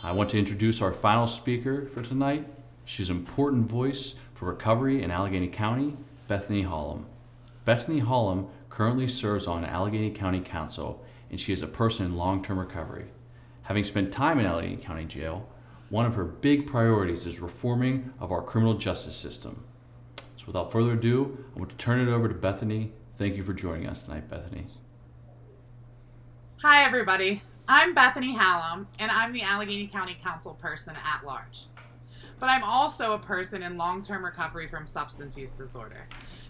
I want to introduce our final speaker for tonight. She's an important voice for recovery in Allegheny County, Bethany Hallam. Bethany Hallam currently serves on Allegheny County Council, and she is a person in long-term recovery. Having spent time in Allegheny County Jail, one of her big priorities is reforming of our criminal justice system. So without further ado, I want to turn it over to Bethany. Thank you for joining us tonight, Bethany. Hi, everybody. I'm Bethany Hallam, and I'm the Allegheny County Councilperson At-Large. But I'm also a person in long-term recovery from substance use disorder.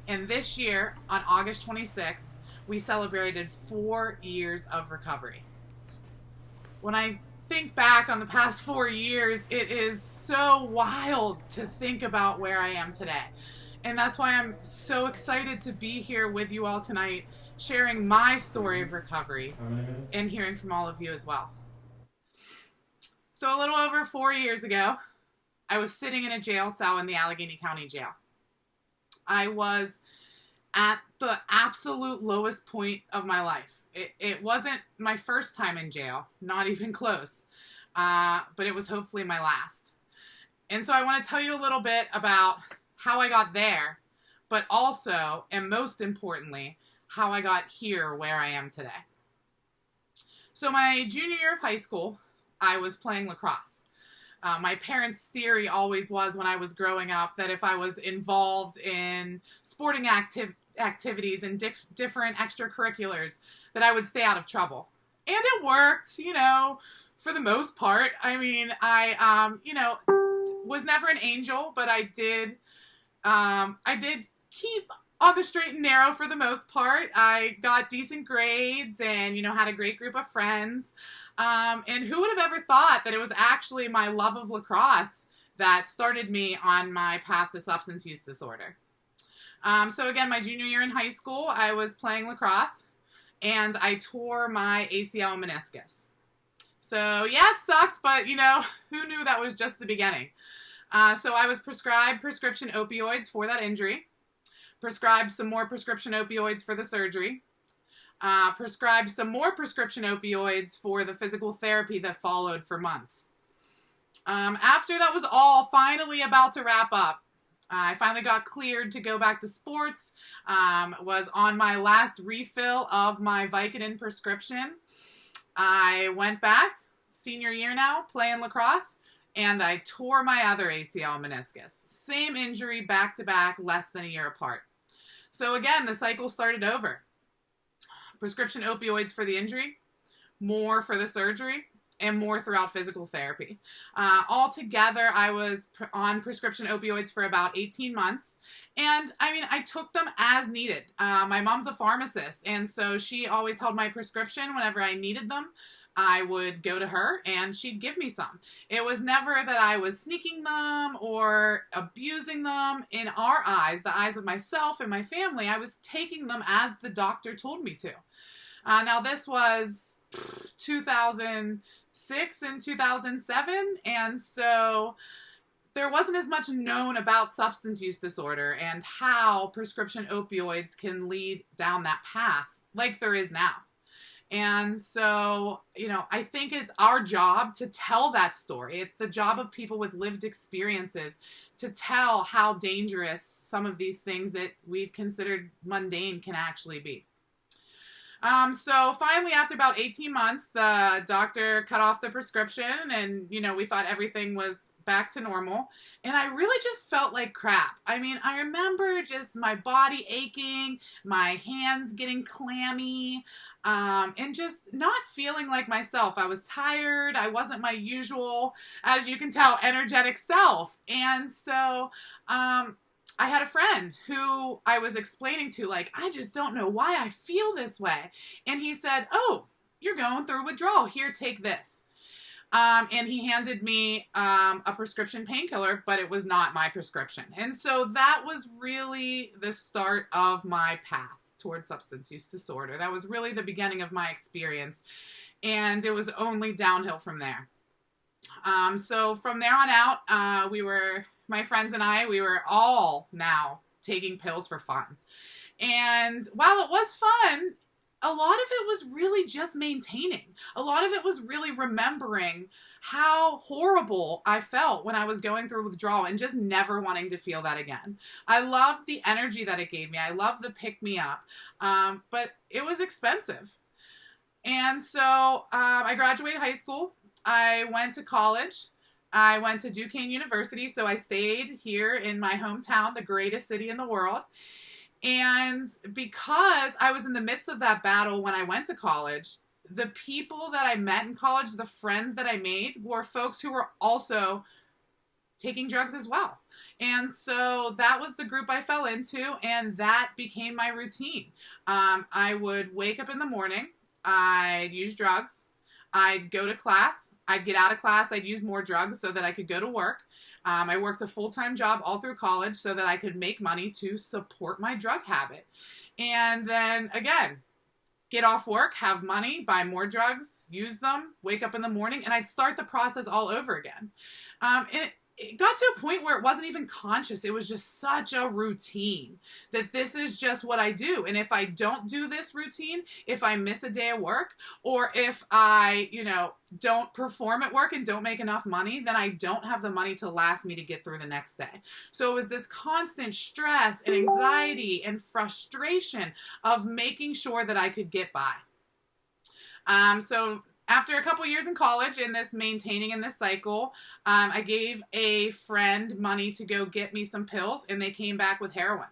And this year, on August 26th, we celebrated 4 years of recovery. When I think back on the past 4 years, it is so wild to think about where I am today. And that's why I'm so excited to be here with you all tonight, sharing my story of recovery and hearing from all of you as well. So a little over 4 years ago, I was sitting in a jail cell in the Allegheny County Jail. I was at the absolute lowest point of my life. It wasn't my first time in jail, not even close, but it was hopefully my last. And so I want to tell you a little bit about how I got there, but also, and most importantly, how I got here where I am today. So my junior year of high school, I was playing lacrosse. My parents' theory always was when I was growing up that if I was involved in sporting activities and different extracurriculars, that I would stay out of trouble. And it worked, for the most part. I mean, I was never an angel, but I did keep on the straight and narrow for the most part. I got decent grades and, had a great group of friends. And who would have ever thought that it was actually my love of lacrosse that started me on my path to substance use disorder. So again, my junior year in high school, I was playing lacrosse and I tore my ACL and meniscus. So yeah, it sucked, but who knew that was just the beginning? So I was prescribed prescription opioids for that injury. Prescribed some more prescription opioids for the surgery, prescribed some more prescription opioids for the physical therapy that followed for months. After that was all finally about to wrap up, I finally got cleared to go back to sports, was on my last refill of my Vicodin prescription. I went back, senior year now, playing lacrosse, and I tore my other ACL and meniscus. Same injury, back to back, less than a year apart. So again, the cycle started over. Prescription opioids for the injury, more for the surgery, and more throughout physical therapy. Altogether, I was on prescription opioids for about 18 months. And I took them as needed. My mom's a pharmacist, and so she always held my prescription whenever I needed them. I would go to her and she'd give me some. It was never that I was sneaking them or abusing them. In our eyes, the eyes of myself and my family, I was taking them as the doctor told me to. Now this was 2006 and 2007, and so there wasn't as much known about substance use disorder and how prescription opioids can lead down that path like there is now. And so, I think it's our job to tell that story. It's the job of people with lived experiences to tell how dangerous some of these things that we've considered mundane can actually be. So finally, after about 18 months, the doctor cut off the prescription and, we thought everything was back to normal. And I really just felt like crap. I remember just my body aching, my hands getting clammy, and just not feeling like myself. I was tired. I wasn't my usual, as you can tell, energetic self. And so, I had a friend who I was explaining to, I just don't know why I feel this way. And he said, "Oh, you're going through withdrawal. Here, take this." And he handed me a prescription painkiller, but it was not my prescription. And so that was really the start of my path towards substance use disorder. That was really the beginning of my experience. And it was only downhill from there. So from there on out, my friends and I, we were all now taking pills for fun. And while it was fun, a lot of it was really just maintaining. A lot of it was really remembering how horrible I felt when I was going through withdrawal and just never wanting to feel that again. I loved the energy that it gave me. I loved the pick me up, but it was expensive. And so I graduated high school. I went to college. I went to Duquesne University, so I stayed here in my hometown, the greatest city in the world. And because I was in the midst of that battle when I went to college, the people that I met in college, the friends that I made, were folks who were also taking drugs as well. And so that was the group I fell into, and that became my routine. I would wake up in the morning, I'd use drugs, I'd go to class, I'd get out of class, I'd use more drugs so that I could go to work. I worked a full-time job all through college so that I could make money to support my drug habit. And then, again, get off work, have money, buy more drugs, use them, wake up in the morning, and I'd start the process all over again. And it got to a point where it wasn't even conscious. It was just such a routine that this is just what I do. And if I don't do this routine, if I miss a day of work, or if I, don't perform at work and don't make enough money, then I don't have the money to last me to get through the next day. So it was this constant stress and anxiety and frustration of making sure that I could get by. So after a couple years in college in this maintaining in this cycle, I gave a friend money to go get me some pills, and they came back with heroin.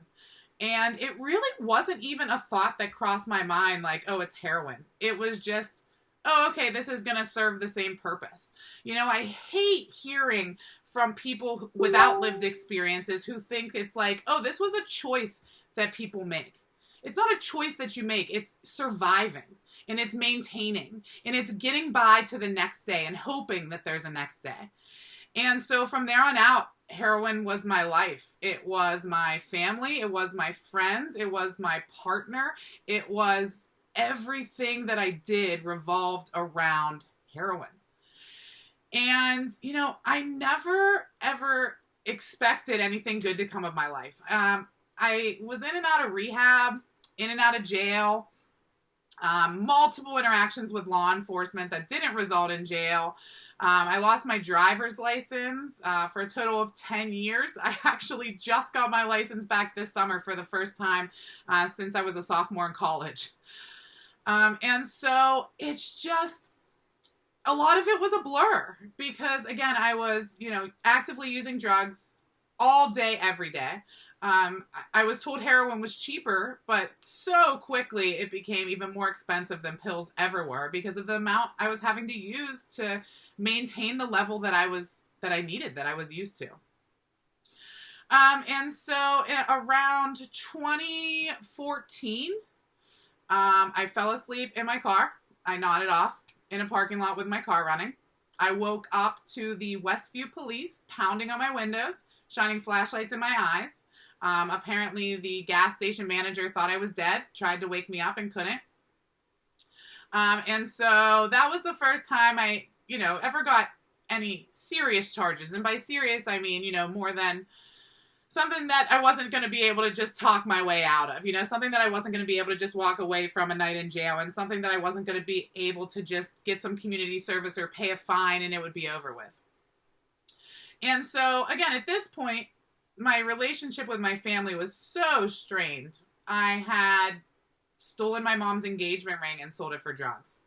And it really wasn't even a thought that crossed my mind like, oh, it's heroin. It was just, oh, okay, this is going to serve the same purpose. I hate hearing from people without lived experiences who think it's like, oh, this was a choice that people make. It's not a choice that you make. It's surviving. And it's maintaining, and it's getting by to the next day and hoping that there's a next day. And so from there on out, heroin was my life. It was my family. It was my friends. It was my partner. It was everything that I did revolved around heroin. And, I never, ever expected anything good to come of my life. I was in and out of rehab, in and out of jail. Multiple interactions with law enforcement that didn't result in jail. I lost my driver's license for a total of 10 years. I actually just got my license back this summer for the first time since I was a sophomore in college. And so it's just, a lot of it was a blur because, again, I was, actively using drugs all day, every day. I was told heroin was cheaper, but so quickly it became even more expensive than pills ever were because of the amount I was having to use to maintain the level that I needed, that I was used to. And so around 2014, I fell asleep in my car. I nodded off in a parking lot with my car running. I woke up to the Westview police pounding on my windows, shining flashlights in my eyes. Apparently the gas station manager thought I was dead, tried to wake me up and couldn't. And so that was the first time I, ever got any serious charges. And by serious, I mean, more than something that I wasn't going to be able to just talk my way out of, something that I wasn't going to be able to just walk away from a night in jail, and something that I wasn't going to be able to just get some community service or pay a fine and it would be over with. And so again, at this point, my relationship with my family was so strained. I had stolen my mom's engagement ring and sold it for drugs.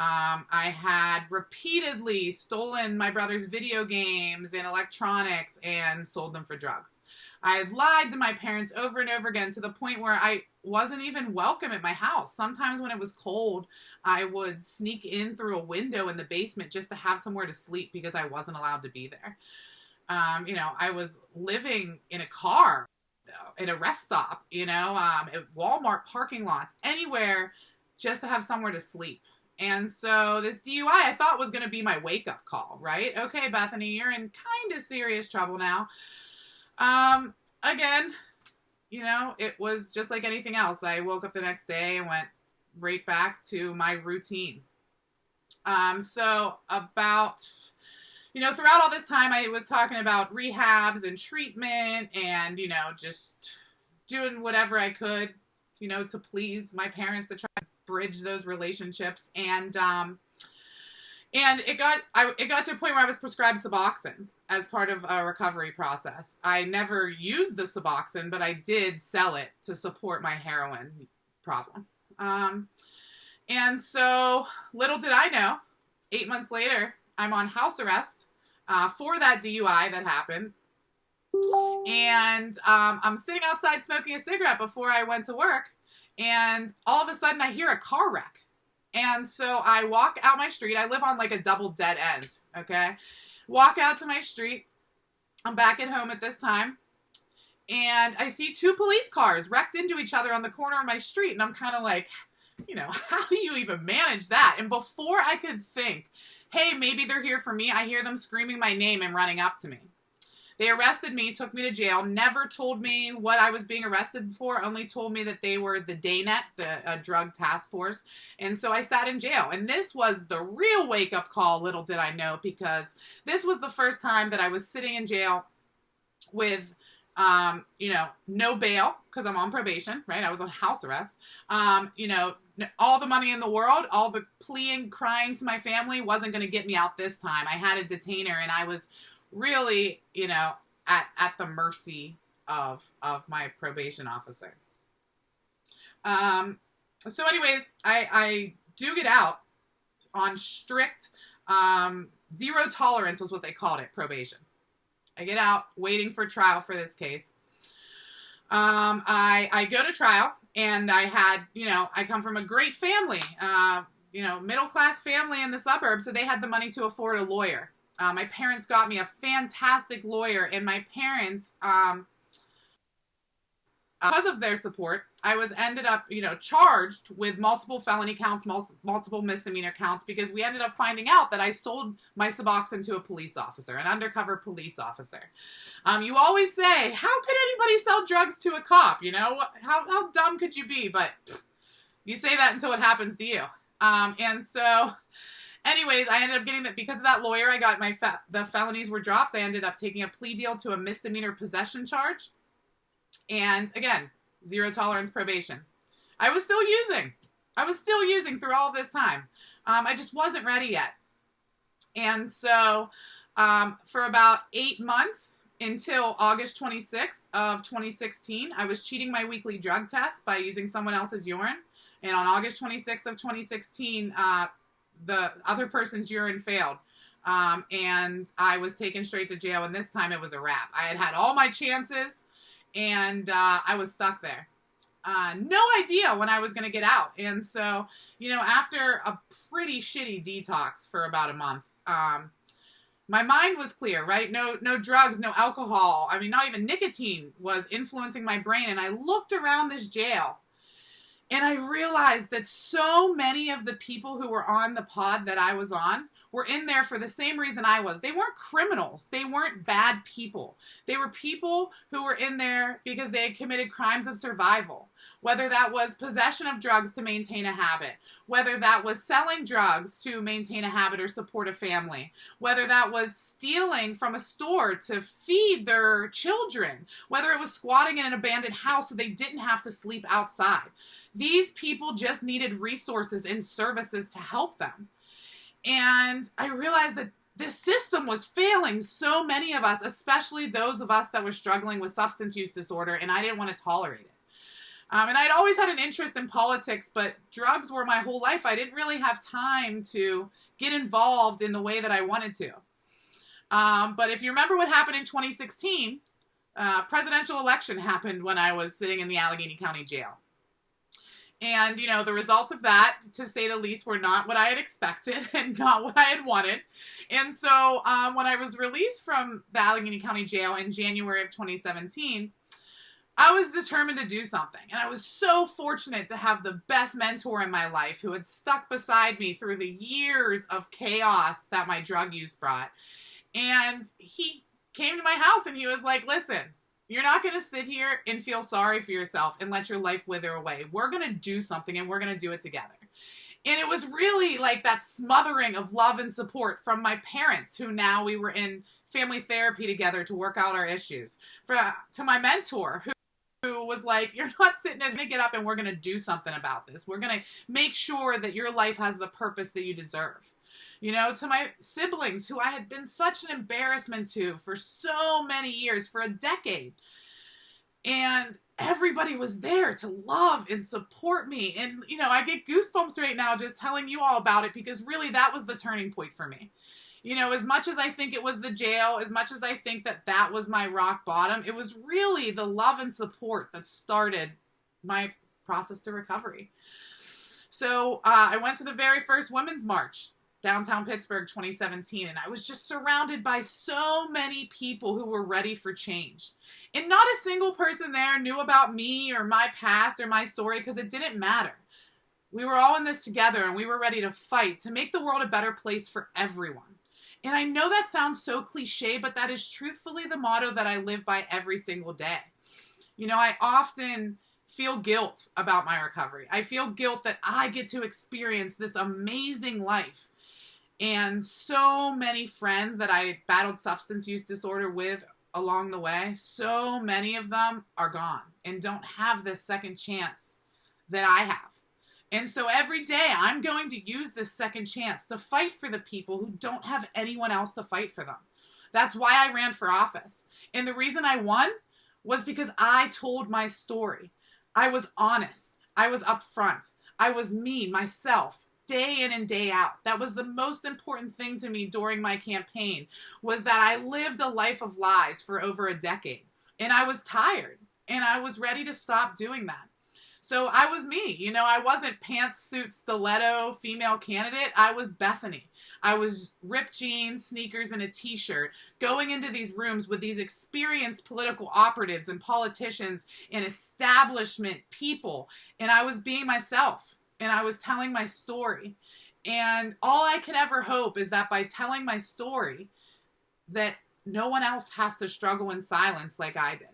I had repeatedly stolen my brother's video games and electronics and sold them for drugs. I had lied to my parents over and over again to the point where I wasn't even welcome at my house. Sometimes when it was cold, I would sneak in through a window in the basement just to have somewhere to sleep because I wasn't allowed to be there. I was living in a car, at a rest stop, at Walmart parking lots, anywhere just to have somewhere to sleep. And so this DUI I thought was going to be my wake-up call, right? Okay, Bethany, you're in kind of serious trouble now. Again, it was just like anything else. I woke up the next day and went right back to my routine. So about... throughout all this time, I was talking about rehabs and treatment and, just doing whatever I could, to please my parents, to try to bridge those relationships. And it got to a point where I was prescribed Suboxone as part of a recovery process. I never used the Suboxone, but I did sell it to support my heroin problem. And so little did I know, 8 months later, I'm on house arrest for that DUI that happened. And I'm sitting outside smoking a cigarette before I went to work. And all of a sudden I hear a car wreck. And so I walk out my street. I live on like a double dead end, okay? Walk out to my street. I'm back at home at this time. And I see two police cars wrecked into each other on the corner of my street. And I'm kind of like, you know, how do you even manage that? And before I could think, hey, maybe they're here for me, I hear them screaming my name and running up to me. They arrested me, took me to jail, never told me what I was being arrested for, only told me that they were the DANET, the drug task force. And so I sat in jail. And this was the real wake-up call, little did I know, because this was the first time that I was sitting in jail with, you know, no bail, because I'm on probation, right? I was on house arrest. You know, all the money in the world, all the pleading, crying to my family wasn't going to get me out this time. I had a detainer, and I was really, you know, at the mercy of my probation officer. So anyways, I do get out on strict, zero tolerance was what they called it, probation. I get out waiting for trial for this case. I go to trial, and I had, you know, I come from a great family, you know, middle-class family in the suburbs, so they had the money to afford a lawyer. My parents got me a fantastic lawyer, and my parents, because of their support, I was ended up, you know, charged with multiple felony counts, multiple misdemeanor counts, because we ended up finding out that I sold my Suboxone to a police officer, an undercover police officer. You always say, how could anybody sell drugs to a cop? You know, how dumb could you be? But you say that until it happens to you. And so anyways, I ended up getting that because of that lawyer. I got the felonies were dropped. I ended up taking a plea deal to a misdemeanor possession charge. And again, zero tolerance probation. I was still using through all of this time. I just wasn't ready yet. And so for about 8 months until August 26th of 2016, I was cheating my weekly drug test by using someone else's urine. And on August 26th of 2016, the other person's urine failed. And I was taken straight to jail. And this time it was a wrap. I had had all my chances. And I was stuck there. No idea when I was going to get out. And so, you know, after a pretty shitty detox for about a month, my mind was clear, right? No drugs, no alcohol. I mean, not even nicotine was influencing my brain. And I looked around this jail, and I realized that so many of the people who were on the pod that I was on were in there for the same reason I was. They weren't criminals. They weren't bad people. They were people who were in there because they had committed crimes of survival. Whether that was possession of drugs to maintain a habit, whether that was selling drugs to maintain a habit or support a family, whether that was stealing from a store to feed their children, whether it was squatting in an abandoned house so they didn't have to sleep outside. These people just needed resources and services to help them. And I realized that this system was failing so many of us, especially those of us that were struggling with substance use disorder, and I didn't want to tolerate it. And I'd always had an interest in politics, but drugs were my whole life. I didn't really have time to get involved in the way that I wanted to. But if you remember what happened in 2016, presidential election happened when I was sitting in the Allegheny County Jail. And, you know, the results of that, to say the least, were not what I had expected and not what I had wanted. And so when I was released from the Allegheny County Jail in January of 2017, I was determined to do something. And I was so fortunate to have the best mentor in my life who had stuck beside me through the years of chaos that my drug use brought. And he came to my house and he was like, listen, you're not going to sit here and feel sorry for yourself and let your life wither away. We're going to do something, and we're going to do it together. And it was really like that smothering of love and support from my parents, who now we were in family therapy together to work out our issues, to my mentor, who was like, you're not sitting there, gonna get up and we're gonna do something about this. We're gonna make sure that your life has the purpose that you deserve. You know, to my siblings who I had been such an embarrassment to for so many years, for a decade. And everybody was there to love and support me. And, you know, I get goosebumps right now just telling you all about it, because really that was the turning point for me. You know, as much as I think it was the jail, as much as I think that that was my rock bottom, it was really the love and support that started my process to recovery. So I went to the very first Women's March, downtown Pittsburgh, 2017, and I was just surrounded by so many people who were ready for change. And not a single person there knew about me or my past or my story, because it didn't matter. We were all in this together, and we were ready to fight to make the world a better place for everyone. And I know that sounds so cliche, but that is truthfully the motto that I live by every single day. You know, I often feel guilt about my recovery. I feel guilt that I get to experience this amazing life. And so many friends that I battled substance use disorder with along the way, so many of them are gone and don't have this second chance that I have. And so every day I'm going to use this second chance to fight for the people who don't have anyone else to fight for them. That's why I ran for office. And the reason I won was because I told my story. I was honest. I was upfront. I was me, myself, day in and day out. That was the most important thing to me during my campaign, was that I lived a life of lies for over a decade. And I was tired, and I was ready to stop doing that. So I was me. You know, I wasn't pantsuit stiletto female candidate. I was Bethany. I was ripped jeans, sneakers, and a t-shirt, going into these rooms with these experienced political operatives and politicians and establishment people. And I was being myself. And I was telling my story. And all I can ever hope is that by telling my story, that no one else has to struggle in silence like I did.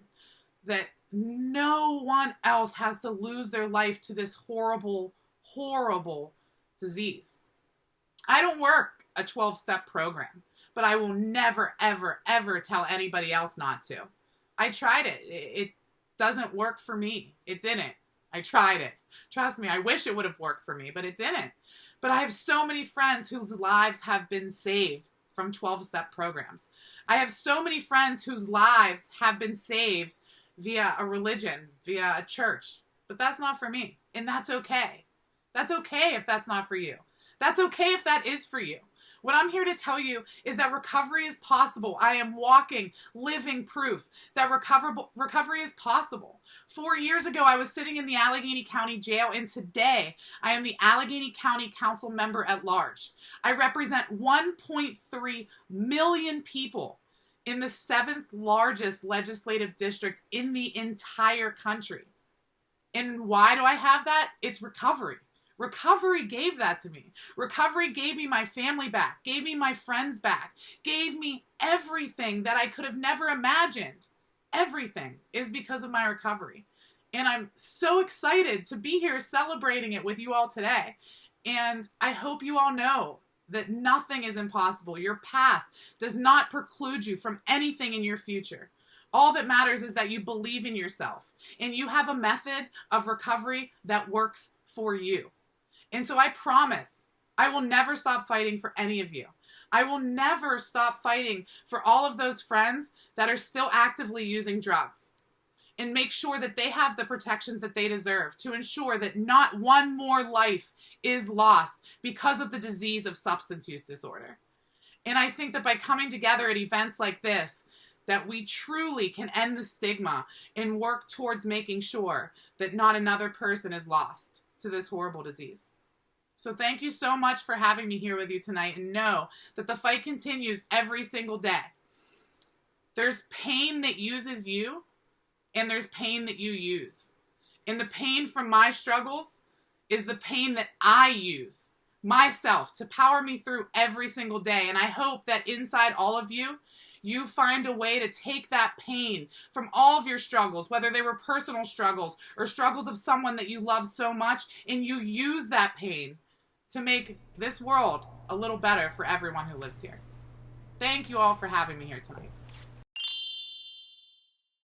That no one else has to lose their life to this horrible, horrible disease. I don't work a 12-step program, but I will never, ever, ever tell anybody else not to. I tried it. It doesn't work for me. It didn't. I tried it. Trust me, I wish it would have worked for me, but it didn't. But I have so many friends whose lives have been saved from 12-step programs. I have so many friends whose lives have been saved via a religion, via a church. But that's not for me. And that's okay. That's okay if that's not for you. That's okay if that is for you. What I'm here to tell you is that recovery is possible. I am walking, living proof that recovery is possible. 4 years ago, I was sitting in the Allegheny County Jail, and today I am the Allegheny County Council Member at Large. I represent 1.3 million people in the 7th largest legislative district in the entire country. And why do I have that? It's recovery. Recovery gave that to me. Recovery gave me my family back, gave me my friends back, gave me everything that I could have never imagined. Everything is because of my recovery. And I'm so excited to be here celebrating it with you all today. And I hope you all know that nothing is impossible. Your past does not preclude you from anything in your future. All that matters is that you believe in yourself and you have a method of recovery that works for you. And so I promise I will never stop fighting for any of you. I will never stop fighting for all of those friends that are still actively using drugs, and make sure that they have the protections that they deserve to ensure that not one more life is lost because of the disease of substance use disorder. And I think that by coming together at events like this, that we truly can end the stigma and work towards making sure that not another person is lost to this horrible disease. So thank you so much for having me here with you tonight, and know that the fight continues every single day. There's pain that uses you, and there's pain that you use. And the pain from my struggles is the pain that I use myself to power me through every single day. And I hope that inside all of you, you find a way to take that pain from all of your struggles, whether they were personal struggles or struggles of someone that you love so much, and you use that pain to make this world a little better for everyone who lives here. Thank you all for having me here tonight.